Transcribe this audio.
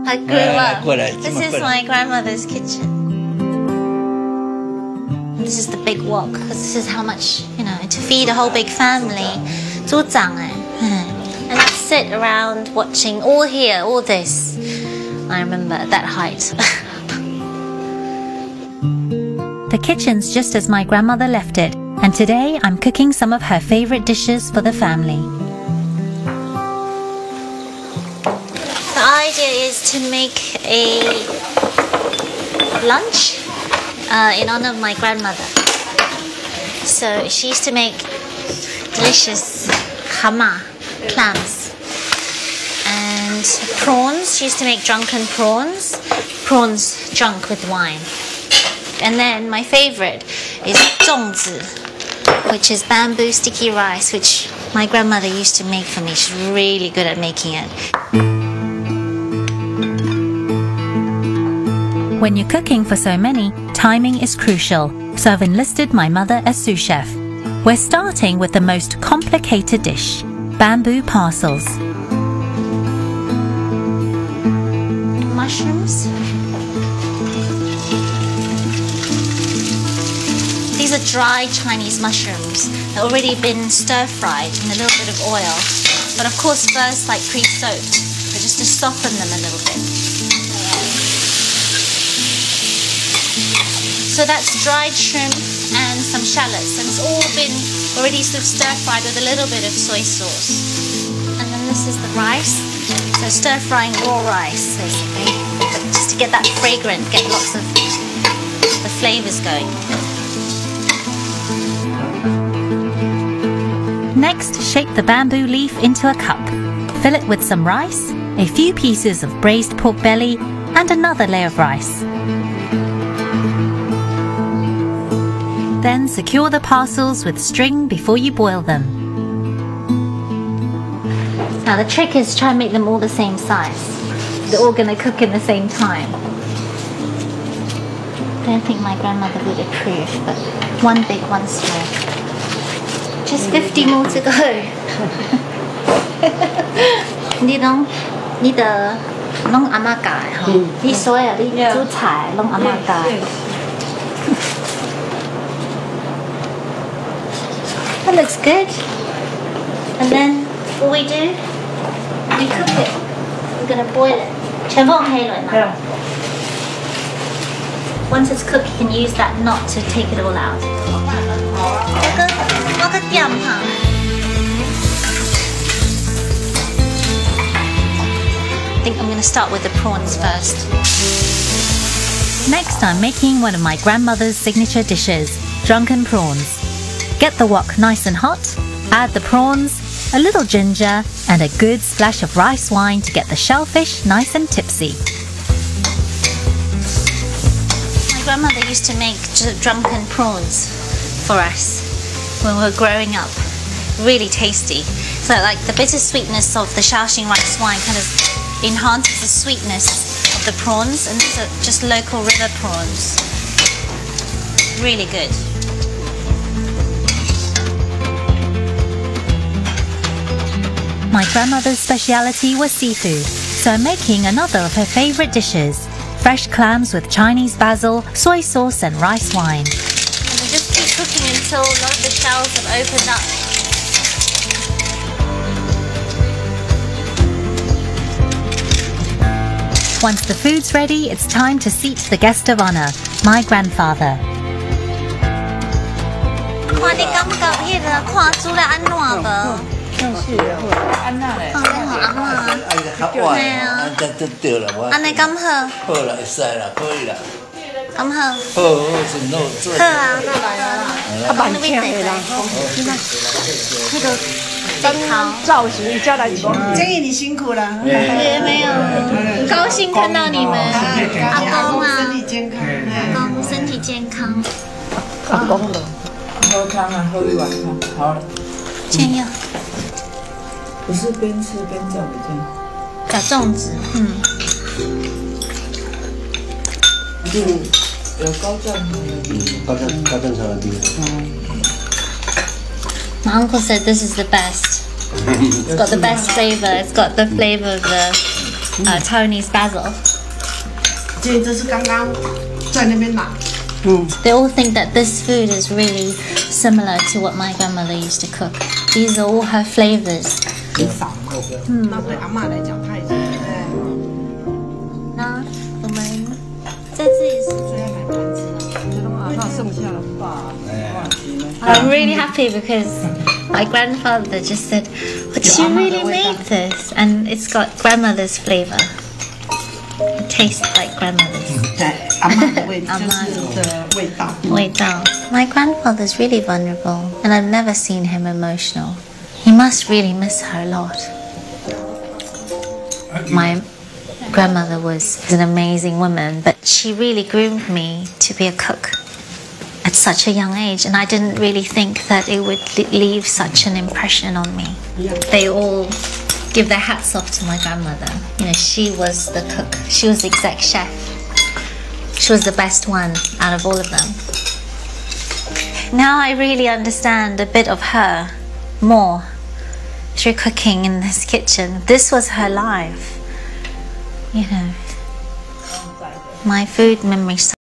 I grew up. This is my grandmother's kitchen. This is the big wok, because this is how much, to feed a whole big family. 组长哎. And I sit around watching all this. I remember at that height. The kitchen's just as my grandmother left it, and today I'm cooking some of her favorite dishes for the family. The idea is to make a lunch in honor of my grandmother. So she used to make delicious hama, clams, and prawns. She used to make drunken prawns drunk with wine. And then my favorite is 粽子, which is bamboo sticky rice, which my grandmother used to make for me. She's really good at making it. When you're cooking for so many, timing is crucial, so I've enlisted my mother as sous chef. We're starting with the most complicated dish, bamboo parcels. Mushrooms. These are dry Chinese mushrooms. They've already been stir-fried in a little bit of oil. But of course first like pre-soaked, but just to soften them a little bit. So that's dried shrimp and some shallots, and it's all been already sort of stir-fried with a little bit of soy sauce. And then this is the rice. So stir-frying raw rice, basically, just to get that fragrant, get lots of the flavors going. Next, shape the bamboo leaf into a cup. Fill it with some rice, a few pieces of braised pork belly, and another layer of rice. Then secure the parcels with string before you boil them. Now the trick is to try and make them all the same size. They're all going to cook in the same time. I don't think my grandmother would approve, but one big, one small. Just 50 more to go. 你的弄阿嬷教的吼，你所有你煮菜弄阿嬷教的。That looks good. And then what we do, we cook it. We're going to boil it. 全部黑了嘛。Once it's cooked, you can use that knot to take it all out. 我个点哈。I think I'm going to start with the prawns first. Next, I'm making one of my grandmother's signature dishes, drunken prawns. Get the wok nice and hot, add the prawns, a little ginger, and a good splash of rice wine to get the shellfish nice and tipsy. My grandmother used to make drunken prawns for us when we were growing up. Really tasty. So like the bittersweetness of the Shaoxing rice wine kind of enhances the sweetness of the prawns, and these are just local river prawns. Really good. My grandmother's speciality was seafood, so I'm making another of her favorite dishes, fresh clams with Chinese basil, soy sauce and rice wine. And we just keep cooking until a lot of the shells have opened up. Once the food's ready, it's time to seat the guest of honor, my grandfather. 看你感觉迄个看煮来安怎无？安那嘞？好阿嬷。对啊。安尼敢好？好啦，会使啦，可以啦。敢好？好，真好做。好啊。较慢听的啦。那个真造型叫来讲，建议你辛苦了。也没有，很高兴看到你们，阿公啊，身体健康，阿公身体健康。阿公的。喝汤啊，喝一碗汤，好了。煎药。不是边吃边叫比较好。小粽子，有高酱高正常的地。My uncle said this is the best. It's got the best flavor. It's got the flavor of Tony's basil. 这是刚刚在那边拿。 They all think that this food is really similar to what my grandmother used to cook. These are all her flavors. 很少，那对阿嬷来讲，她已经那我们这次也是。最爱买盘子了，觉得马上剩下了吧？ I'm really happy because my grandfather just said, "But you really made this," and it's got grandmother's flavor. It tastes like grandmother's. 对，阿嬷的味，就是的味道。味道. My grandfather's really vulnerable, and I've never seen him emotional. He must really miss her a lot. My grandmother was an amazing woman, but she really groomed me to be a cook at such a young age, and I didn't really think that it would leave such an impression on me. They all give their hats off to my grandmother. You know, she was the cook. She was the exec chef. She was the best one out of all of them. Now I really understand a bit of her more through cooking in this kitchen. This was her life. You know, my food memories